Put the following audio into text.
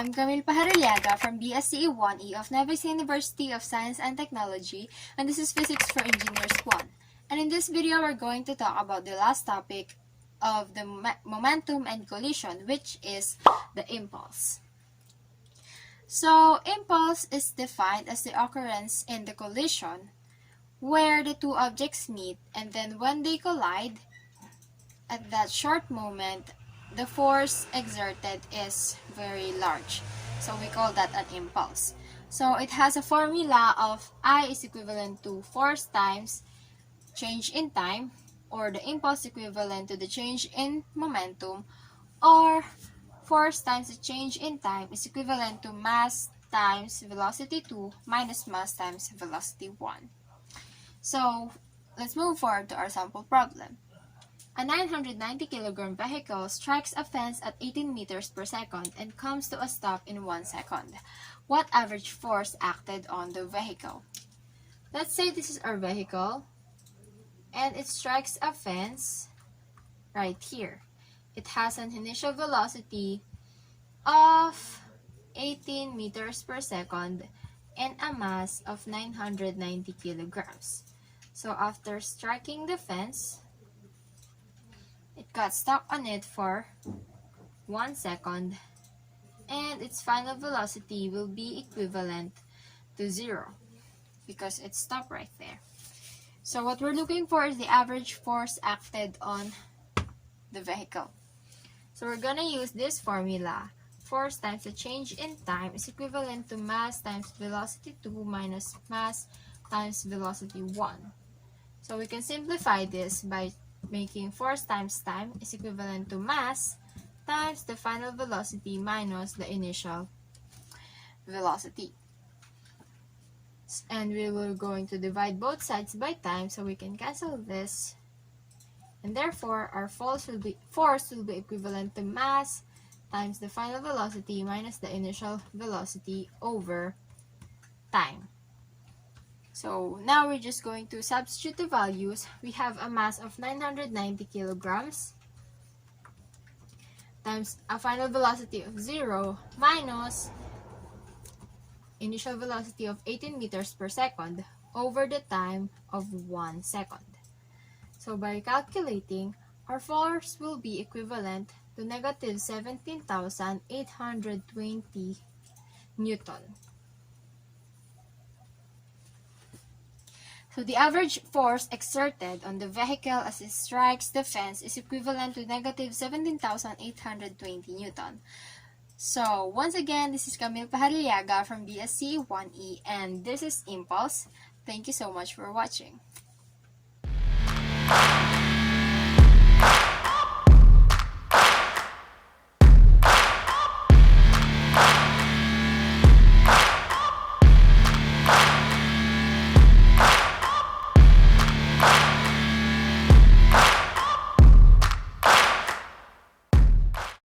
I'm Camille Pajarillaga from BSCE 1E of Nueva University of Science and Technology, and this is Physics for Engineers 1. And in this video, we're going to talk about the last topic of the momentum and collision, which is the impulse. So, impulse is defined as the occurrence in the collision where the two objects meet, and then when they collide, at that short moment, the force exerted is very large. So we call that an impulse. So it has a formula of I is equivalent to force times change in time, or the impulse equivalent to the change in momentum, or force times the change in time is equivalent to mass times velocity 2 minus mass times velocity 1. So let's move forward to our sample problem. A 990 kg vehicle strikes a fence at 18 meters per second and comes to a stop in 1 second. What average force acted on the vehicle? Let's say this is our vehicle and it strikes a fence right here. It has an initial velocity of 18 meters per second and a mass of 990 kilograms. So after striking the fence, it got stuck on it for 1 second, and its final velocity will be equivalent to 0 because it stopped right there. So what we're looking for is the average force acted on the vehicle. So we're gonna use this formula. Force times the change in time is equivalent to mass times velocity 2 minus mass times velocity 1. So we can simplify this by making force times time is equivalent to mass times the final velocity minus the initial velocity. And we will going to divide both sides by time so we can cancel this. And therefore, our force will be equivalent to mass times the final velocity minus the initial velocity over time. So now we're just going to substitute the values. We have a mass of 990 kilograms times a final velocity of 0 minus initial velocity of 18 meters per second over the time of 1 second. So by calculating, our force will be equivalent to negative 17,820 Newton. So the average force exerted on the vehicle as it strikes the fence is equivalent to negative 17,820 Newton. So once again, this is Camille Pajarillaga from BSCE 1E, and this is Impulse. Thank you so much for watching.